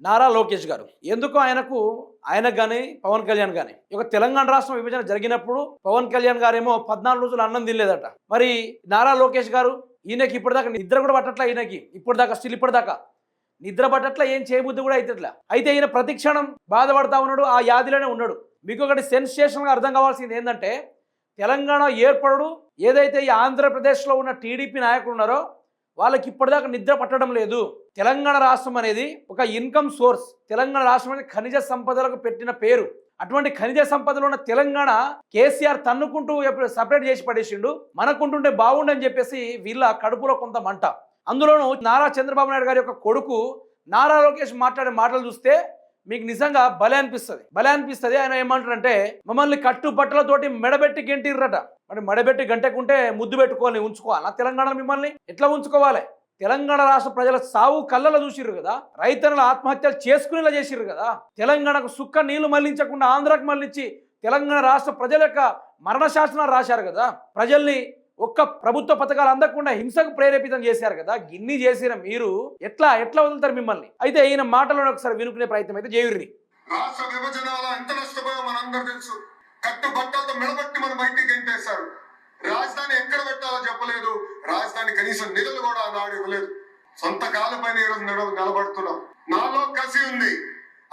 నారా లోకేష్ గారు ఎందుకో ఆయనకు కానీ పవన్ కళ్యాణ్ కానీ ఒక తెలంగాణ రాష్ట్రం విభజన జరిగినప్పుడు పవన్ కళ్యాణ్ గారేమో 14 రోజులు అన్నం తినలేదట. మరి నారా లోకేష్ గారు ఈయనకి ఇప్పటిదాకా నిద్ర కూడా పట్టట్లా, ఈయనకి ఇప్పటిదాకా నిద్ర పట్టట్లా, ఏం చేయబుద్ధి కూడా అయితట్లా. అయితే ఈయన ప్రతి క్షణం బాధపడతా ఉన్నాడు, ఆ యాదిలోనే ఉన్నాడు. మీకు ఒకటి సెన్సేషన్గా అర్థం కావాల్సింది ఏంటంటే తెలంగాణ ఏర్పడు ఏదైతే ఈ ఆంధ్రప్రదేశ్లో ఉన్న టీడీపీ నాయకులు ఉన్నారో వాళ్ళకి ఇప్పటిదాకా నిద్ర పట్టడం లేదు. తెలంగాణ రాష్ట్రం అనేది ఒక ఇన్కమ్ సోర్స్. తెలంగాణ రాష్ట్రం అనేది ఖనిజ సంపదలకు పెట్టిన పేరు. అటువంటి ఖనిజ సంపదలో ఉన్న తెలంగాణ కేసీఆర్ తన్నుకుంటూ సపరేట్ చేసి పడేసిండు. మనకుంటుంటే బాగుండని చెప్పేసి వీళ్ళ కడుపులో కొంత మంట. అందులోనూ నారా చంద్రబాబు నాయుడు గారి యొక్క కొడుకు నారా లోకేష్ మాట్లాడే మాటలు చూస్తే మీకు నిజంగా భలే అనిపిస్తుంది. ఆయన ఏమంటారంటే మమ్మల్ని కట్టుబట్టలతోటి మెడబెట్టి గెంటిర్రట. మరి మెడబెట్టి గంటకుంటే ముద్దు పెట్టుకోవాలి, ఉంచుకోవాలా తెలంగాణ? మిమ్మల్ని ఎట్లా ఉంచుకోవాలి? తెలంగాణ రాష్ట్ర ప్రజల సావు కళ్ళలో చూసిర్రు కదా, రైతుల ఆత్మహత్యలు చేసుకునేలా చేసిర్రు కదా. తెలంగాణకు సుక్క నీళ్లు మళ్లించకుండా ఆంధ్రాకు మళ్లించి తెలంగాణ రాష్ట్ర ప్రజల యొక్క మరణ శాసనాలు రాశారు కదా. ప్రజల్ని ఒక్క ప్రభుత్వ పథకాలు అందకుండా హింసకు ప్రేరేపితం చేశారు కదా. గిన్ని చేసిన మీరు ఎట్లా వదులుతారు మిమ్మల్ని? అయితే ఈయన మాటలను ఒకసారి వినుకునే ప్రయత్నం అయితే చేయుర్రి. రాష్ట్ర విభజన వల్ల ఎంత నష్టపోయో మనందరూ తెలుసు. కట్టుబట్టలతో మెడబట్టి మన బయటికి గెంటేశారు. రాజధాని ఎక్కడ పెట్టాలో చెప్పలేదు. రాజధాని కనీసం నిధులు కూడా నాడు ఇవ్వలేదు. సొంత కాలపైన ఈరోజు నిలబడుతున్నాం. నాలో కసి ఉంది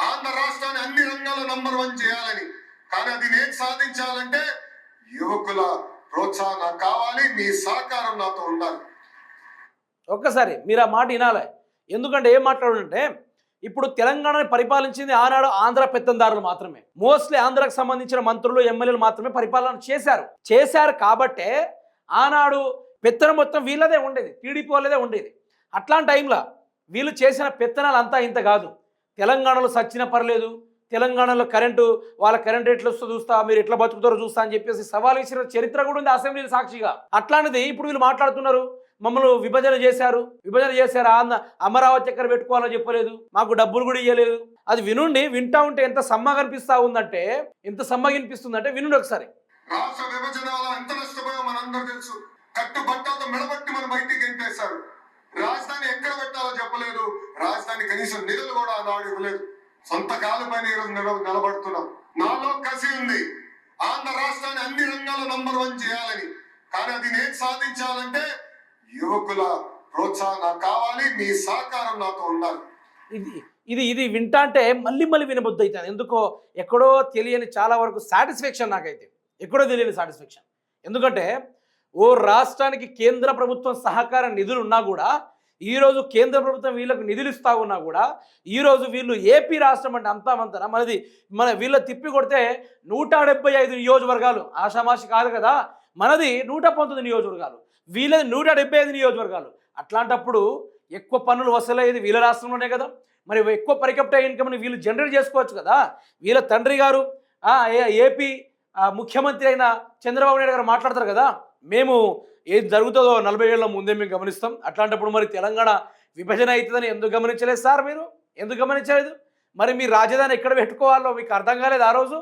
ఆంధ్ర రాష్ట్రాన్ని అన్ని రంగాల్లో నంబర్ 1 చేయాలని. కానీ అది నేను సాధించాలంటే యువకుల ప్రోత్సాహం నాకు కావాలి, మీ సహకారం నాతో ఉండాలి. ఒక్కసారి మీరు ఆ మాట వినాలి. ఎందుకంటే ఏం మాట్లాడుంటే ఇప్పుడు తెలంగాణని పరిపాలించింది ఆనాడు ఆంధ్ర పెత్తందారులు మాత్రమే. మోస్ట్లీ ఆంధ్రాకు సంబంధించిన మంత్రులు ఎమ్మెల్యేలు మాత్రమే పరిపాలన చేశారు కాబట్టే ఆనాడు పెత్తనం మొత్తం వీళ్ళదే ఉండేది, టీడీపీ వాళ్ళదే ఉండేది. అట్లాంటి టైంలో వీళ్ళు చేసిన పెత్తనాలు అంతా ఇంత కాదు. తెలంగాణలో సచ్చిన పర్లేదు, తెలంగాణలో వాళ్ళ కరెంట్ ఎట్లా వస్తుందో చూస్తా, మీరు ఎట్లా బతుకుతారో చూస్తా అని చెప్పేసి సవాల్ ఇచ్చిన చరిత్ర కూడా ఉంది అసెంబ్లీ సాక్షిగా. అట్లాంటిది ఇప్పుడు వీళ్ళు మాట్లాడుతున్నారు మమ్మల్ని విభజన చేశారు అమరావతి ఎక్కడ పెట్టుకోవాలని చెప్పలేదు, మాకు డబ్బులు కూడా ఇవ్వలేదు. అది వింటా ఉంటే ఎంత సమ్మగా అనిపిస్తుందంటే వినుండి ఒకసారి. రాష్ట్ర విభజన వల్ల ఎంత నష్టపోయో మనందరూ తెలుసు. కట్టుబట్టలతో మెడబట్టి మన బయటికి గెంటేశారు. రాజధాని ఎక్కడ పెట్టాలో చెప్పలేదు. రాజధాని కనీసం నిధులు కూడా నాడు ఇవ్వలేదు. సొంత కాలపైన ఈరోజు నిలబడుతున్నాం. నాలో కసి ఉంది ఆంధ్ర రాష్ట్రాన్ని అన్ని రంగాల్లో నంబర్ 1 చేయాలని. కానీ అది నేను సాధించాలంటే యువకుల ప్రోత్సాహం నాకు కావాలి, మీ సహకారం నాతో ఉండాలి. ఇది వింటా అంటే మళ్ళీ వినబుద్ధి అవుతుంది. ఎందుకో ఎక్కడో తెలియని చాలా వరకు సాటిస్ఫాక్షన్ నాకైతే, ఎక్కడో తెలియని సాటిస్ఫాక్షన్. ఎందుకంటే ఓ రాష్ట్రానికి కేంద్ర ప్రభుత్వం సహకార నిధులు ఉన్నా కూడా, ఈరోజు కేంద్ర ప్రభుత్వం వీళ్ళకు నిధులు ఇస్తా ఉన్నా కూడా, ఈరోజు వీళ్ళు ఏపీ రాష్ట్రం అంటే అంతామంతనా వీళ్ళ తిప్పి కొడితే 175 నియోజకవర్గాలు, ఆషామాషి కాదు కదా. మనది 119 నియోజకవర్గాలు, వీళ్ళది 175 నియోజకవర్గాలు. అట్లాంటప్పుడు ఎక్కువ పన్నులు వసూలయ్యేది వీళ్ళ రాష్ట్రంలోనే కదా. మరి ఎక్కువ పరికప్ట ఇన్కమ్ని వీళ్ళు జనరేట్ చేసుకోవచ్చు కదా. వీళ్ళ తండ్రి గారు ఏపీ ముఖ్యమంత్రి అయిన చంద్రబాబు నాయుడు గారు మాట్లాడతారు కదా, మేము ఏది జరుగుతుందో 40 ఏళ్ల ముందే మేము గమనిస్తాం. అట్లాంటప్పుడు మరి తెలంగాణ విభజన అవుతుందని ఎందుకు గమనించలేదు సార్? మీరు ఎందుకు గమనించలేదు? మరి మీ రాజధాని ఎక్కడ పెట్టుకోవాలో మీకు అర్థం కాలేదు ఆ రోజు?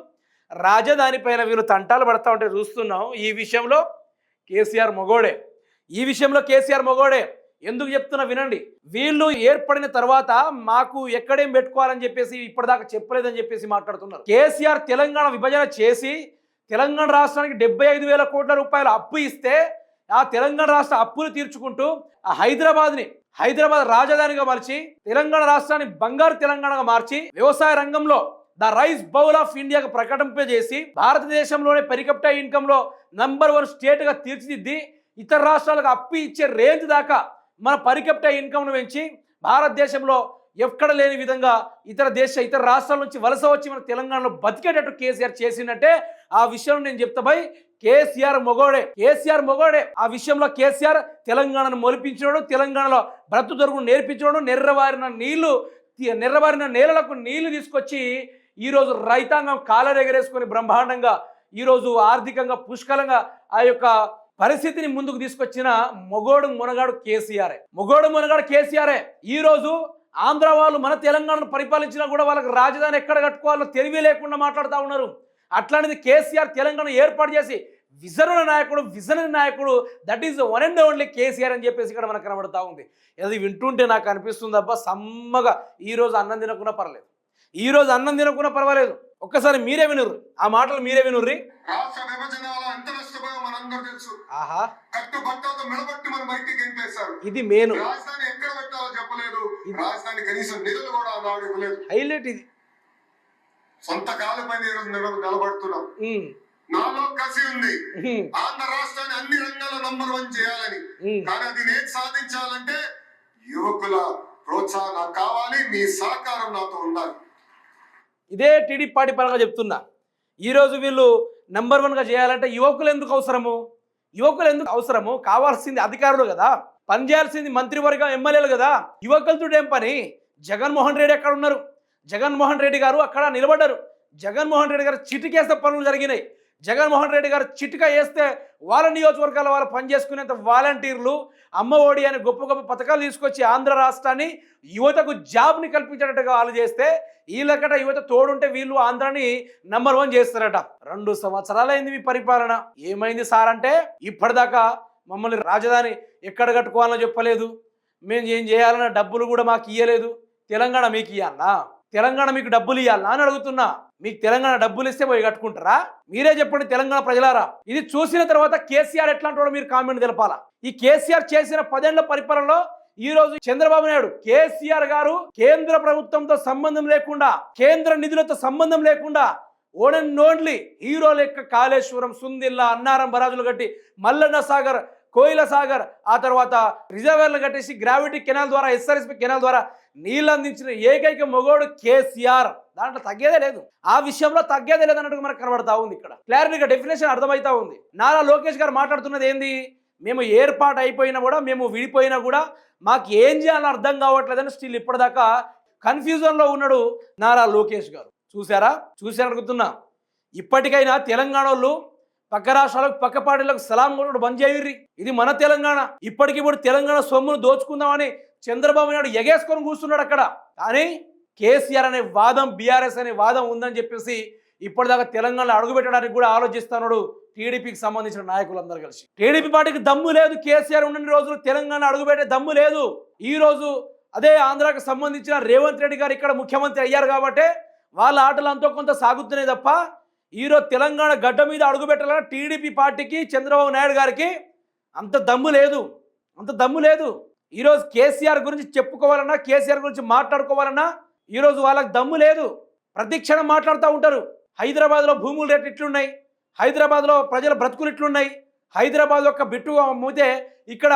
రాజధాని పైన వీళ్ళు తంటాలు పడతా ఉంటే చూస్తున్నాం. ఈ విషయంలో కేసీఆర్ మొగోడే. ఎందుకు చెప్తున్నా వినండి. వీళ్ళు ఏర్పడిన తర్వాత మాకు ఎక్కడేం పెట్టుకోవాలని చెప్పేసి ఇప్పటిదాకా చెప్పలేదని చెప్పేసి మాట్లాడుతున్నారు. కేసీఆర్ తెలంగాణ విభజన చేసి తెలంగాణ రాష్ట్రానికి 75,000 కోట్ల రూపాయలు అప్పు ఇస్తే ఆ తెలంగాణ రాష్ట్ర అప్పులు తీర్చుకుంటూ ఆ హైదరాబాద్ రాజధానిగా మార్చి తెలంగాణ రాష్ట్రాన్ని బంగారు తెలంగాణగా మార్చి వ్యవసాయ రంగంలో ద రైస్ బౌల్ ఆఫ్ ఇండియాకు ప్రకటింపజేసి భారతదేశంలోనే పెరికప్టా ఇన్కమ్ లో నంబర్ 1 స్టేట్ గా తీర్చిదిద్ది ఇతర రాష్ట్రాలకు అప్పు ఇచ్చే రేంజ్ దాకా మన పరికప్టా ఇన్కమ్ను పెంచి భారతదేశంలో ఎక్కడ లేని విధంగా ఇతర రాష్ట్రాల నుంచి వలస వచ్చి మన తెలంగాణలో బతికేటట్టు కేసీఆర్ చేసిందంటే ఆ విషయంలో నేను చెప్తా భయ్, కేసీఆర్ మొగోడే. ఆ విషయంలో కేసీఆర్ తెలంగాణను మొలిపించినాడు, తెలంగాణలో బ్రతు దొరుకును నేర్పించినాడు. నెర్రబారిన నేలలకు నీళ్లు తీసుకొచ్చి ఈరోజు రైతాంగం కాలరెగరేసుకొని బ్రహ్మాండంగా ఈరోజు ఆర్థికంగా పుష్కలంగా ఆ యొక్క పరిస్థితిని ముందుకు తీసుకొచ్చిన మొగోడు మునగాడు కేసీఆరే. ఈరోజు ఆంధ్ర వాళ్ళు మన తెలంగాణను పరిపాలించినా కూడా వాళ్ళకి రాజధాని ఎక్కడ కట్టుకోవాలో తెలివి లేకుండా మాట్లాడుతూ ఉన్నారు. అట్లాంటిది కేసీఆర్ తెలంగాణ ఏర్పాటు చేసి విజన్ నాయకుడు that is one and only KCR అని చెప్పేసి ఇక్కడ మనకు కనబడతా ఉంది. అది వింటుంటే నాకు అనిపిస్తుంది అబ్బా సమ్మగా ఈరోజు అన్నం తినకున్నా పర్లేదు, ఈరోజు అన్నం తినకున్నా పర్వాలేదు. ఒక్కసారి మీరే వినుర్రి, ఆ మాటలు మీరే వినుర్రి. రాష్ట్ర విభజన వల్ల ఎంత నష్టపోయో మనందరూ తెలుసు. ఆహా, కట్టుబట్టలతో మెడబట్టి మన బయటికి గెంటేశారు. ఇది మేను. రాజధాని ఎక్కడ పెట్టాలో చెప్పలేదు, రాజధాని కనీసం నిధులు కూడా ఆనాడు ఇవ్వలేదు. హైలైట్ ఇది. సొంత కాళ్ళపైన ఈరోజు నిలబడుతున్నాం. నాలో కసి ఉంది, ఆంధ్ర రాష్ట్రాన్ని అన్ని రంగాల్లో నంబర్ 1 చేయాలని. కానీ అది నేను సాధించాలంటే యువకుల ప్రోత్సాహం నాకు కావాలి, మీ సహకారం నాతో ఉండాలి. ఇదే టీడీపీ పార్టీ పరంగా చెప్తున్నా. ఈరోజు వీళ్ళు నెంబర్ 1గా చేయాలంటే యువకులు ఎందుకు అవసరము? కావాల్సింది అధికారులు కదా, పనిచేయాల్సింది మంత్రివర్గం ఎమ్మెల్యేలు కదా. యువకులతో ఏం పని? జగన్మోహన్ రెడ్డి ఎక్కడ ఉన్నారు? జగన్మోహన్ రెడ్డి గారు అక్కడ నిలబడ్డారు. జగన్మోహన్ రెడ్డి గారు చిటికేస్తే పనులు జరిగినాయి. జగన్మోహన్ రెడ్డి గారు చిటిక వేస్తే వాళ్ళ నియోజకవర్గాల వాళ్ళు పనిచేసుకునేంత వాలంటీర్లు, అమ్మ ఒడి అనే గొప్ప గొప్ప పథకాలు తీసుకొచ్చి ఆంధ్ర రాష్ట్రాన్ని యువతకు జాబ్ని కల్పించేటట్టుగా వాళ్ళు చేస్తే వీళ్ళకట యువత తోడుంటే వీళ్ళు ఆంధ్రాని నెంబర్ 1 చేస్తారట. 2 సంవత్సరాలైంది మీ పరిపాలన. ఏమైంది సార్ అంటే ఇప్పటిదాకా మమ్మల్ని రాజధాని ఎక్కడ కట్టుకోవాలో చెప్పలేదు, మేము ఏం చేయాలన్న డబ్బులు కూడా మాకు ఇయ్యలేదు. తెలంగాణ మీకు ఇవ్వాలన్నా? తెలంగాణ మీకు డబ్బులు ఇవ్వాలన్నా అని అడుగుతున్నా. మీకు తెలంగాణ డబ్బులు ఇస్తే పోయి కట్టుకుంటారా? మీరే చెప్పండి తెలంగాణ ప్రజలారా. ఇది చూసిన తర్వాత కేసీఆర్ ఎట్లాంటి వాడో మీరు కామెంట్ తెలపాలా. ఈ కేసీఆర్ చేసిన 10 ఏళ్ల పరిపాలనలో ఈ రోజు చంద్రబాబు నాయుడు కేసీఆర్ గారు కేంద్ర ప్రభుత్వంతో సంబంధం లేకుండా, కేంద్ర నిధులతో సంబంధం లేకుండా ఓన్ అండ్ ఓన్లీ హీరో లెక్క కాళేశ్వరం, సుందిల్లా, అన్నారం బరాజులు కట్టి, మల్లన్న సాగర్, కోయిల సాగర్, ఆ తర్వాత రిజర్వేర్లు కట్టేసి గ్రావిటీ కెనాల్ ద్వారా, ఎస్ఆర్ఎస్పి కెనాల్ ద్వారా నీళ్ళు అందించిన ఏకైక మొగోడు కేసీఆర్. దాంట్లో తగ్గేదే లేదు, ఆ విషయంలో తగ్గేదే లేదు అన్నట్టుగా మనకు కనబడతా ఉంది. ఇక్కడ క్లారిటీగా డెఫినేషన్ అర్థమవుతా ఉంది. నారా లోకేష్ గారు మాట్లాడుతున్నది ఏంది? మేము ఏర్పాటు అయిపోయినా కూడా, మేము విడిపోయినా కూడా మాకు ఏం చేయాలని అర్థం కావట్లేదని స్టిల్ ఇప్పటిదాకా కన్ఫ్యూజన్లో ఉన్నాడు నారా లోకేష్ గారు. చూసారా అడుగుతున్నా. ఇప్పటికైనా తెలంగాణ వాళ్ళు పక్క రాష్ట్రాలకు, పక్క పార్టీలకు సలాం కొట్టుడు బంద్ చేయుర్రి. ఇది మన తెలంగాణ. ఇప్పటికిప్పుడు తెలంగాణ సొమ్మును దోచుకుందామని చంద్రబాబు నాయుడు ఎగేసుకొని కూర్చున్నాడు అక్కడ. కానీ కేసీఆర్ అనే వాదం, బీఆర్ఎస్ అనే వాదం ఉందని చెప్పేసి ఇప్పటిదాకా తెలంగాణలో అడుగుపెట్టడానికి కూడా ఆలోచిస్తున్నాడు టీడీపీకి సంబంధించిన నాయకులందరూ కలిసి. టీడీపీ పార్టీకి దమ్ము లేదు, కేసీఆర్ ఉన్న రోజులు తెలంగాణ అడుగుపెట్టే దమ్ము లేదు. ఈ రోజు అదే ఆంధ్రాకి సంబంధించిన రేవంత్ రెడ్డి గారు ఇక్కడ ముఖ్యమంత్రి అయ్యారు కాబట్టి వాళ్ళ ఆటలు అంతో కొంత సాగుతున్నాయి తప్ప ఈరోజు తెలంగాణ గడ్డ మీద అడుగుపెట్టాలని టీడీపీ పార్టీకి, చంద్రబాబు నాయుడు గారికి అంత దమ్ము లేదు. ఈరోజు కేసీఆర్ గురించి చెప్పుకోవాలన్నా, కేసీఆర్ గురించి మాట్లాడుకోవాలన్నా ఈరోజు వాళ్ళకి దమ్ము లేదు. ప్రతి క్షణం మాట్లాడుతూ ఉంటారు. హైదరాబాద్లో భూముల రేట్లు ఇట్లున్నాయి, హైదరాబాద్లో ప్రజల బ్రతుకులు ఇట్లున్నాయి, హైదరాబాద్ యొక్క బిట్టు అమ్మితే ఇక్కడ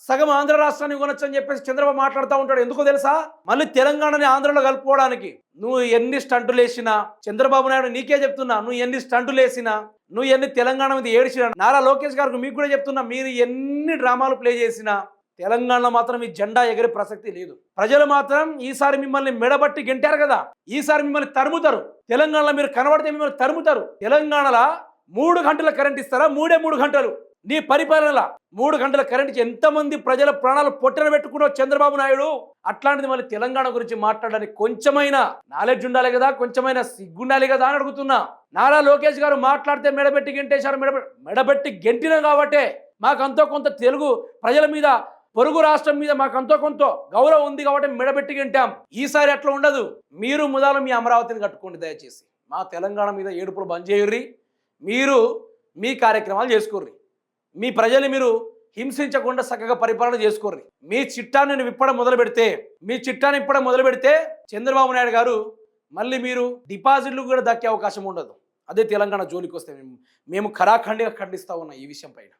సగం ఆంధ్ర రాష్ట్రాన్ని కొనొచ్చు అని చెప్పేసి చంద్రబాబు మాట్లాడుతూ ఉంటాడు. ఎందుకో తెలుసా? మళ్ళీ తెలంగాణని ఆంధ్రలో కలుపుకోవడానికి. నువ్వు ఎన్ని స్టంటులు వేసినా, చంద్రబాబు నాయుడు నీకే చెప్తున్నా, నువ్వు ఎన్ని స్టంటులు వేసినా, నువ్వు ఎన్ని తెలంగాణ మీద ఏడిచినా, నారా లోకేష్ గారికి మీకు కూడా చెప్తున్నా, మీరు ఎన్ని డ్రామాలు ప్లే చేసినా తెలంగాణలో మాత్రం ఈ జెండా ఎగిరే ప్రసక్తి లేదు. ప్రజలు మాత్రం ఈసారి మిమ్మల్ని మెడబట్టి గెంటారు కదా, ఈసారి మిమ్మల్ని తరుముతారు. తెలంగాణలో మీరు కనబడితే మిమ్మల్ని తరుముతారు. తెలంగాణలో 3 గంటల కరెంట్ ఇస్తారా? 3 గంటలు నీ పరిపాలన 3 గంటల కరెంట్ ఇచ్చి ఎంతమంది ప్రజల ప్రాణాలు పొట్టన పెట్టుకున్నావు చంద్రబాబు నాయుడు. అట్లాంటిది మళ్ళీ తెలంగాణ గురించి మాట్లాడడానికి కొంచెమైనా నాలెడ్జ్ ఉండాలి కదా, కొంచెమైనా సిగ్గుండాలి కదా అని అడుగుతున్నా. నారా లోకేష్ గారు మాట్లాడితే మెడబెట్టి గెంటేశారు. మెడబెట్టి గెంటినాం కాబట్టే మాకు అంతో కొంత తెలుగు ప్రజల మీద, పొరుగు రాష్ట్రం మీద మాకు అంతో కొంత గౌరవం ఉంది కాబట్టి మెడబెట్టి గెంటాం. ఈసారి అట్లా ఉండదు. మీరు మొదలు మీ అమరావతిని కట్టుకోండి దయచేసి. మా తెలంగాణ మీద ఏడుపులు బంద్ చేయుర్రి. మీరు మీ కార్యక్రమాలు చేసుకోర్రి. మీ ప్రజల్ని మీరు హింసించకుండా చక్కగా పరిపాలన చేసుకోర్రి. మీ చిట్టాన్ని విప్పడం మొదలు పెడితే చంద్రబాబు నాయుడు గారు మళ్ళీ మీరు డిపాజిట్లు కూడా దక్కే అవకాశం ఉండదు. అదే తెలంగాణ జోలికి వస్తే మేము ఖరాఖండిగా ఖండిస్తా ఉన్నాం ఈ విషయం పైన.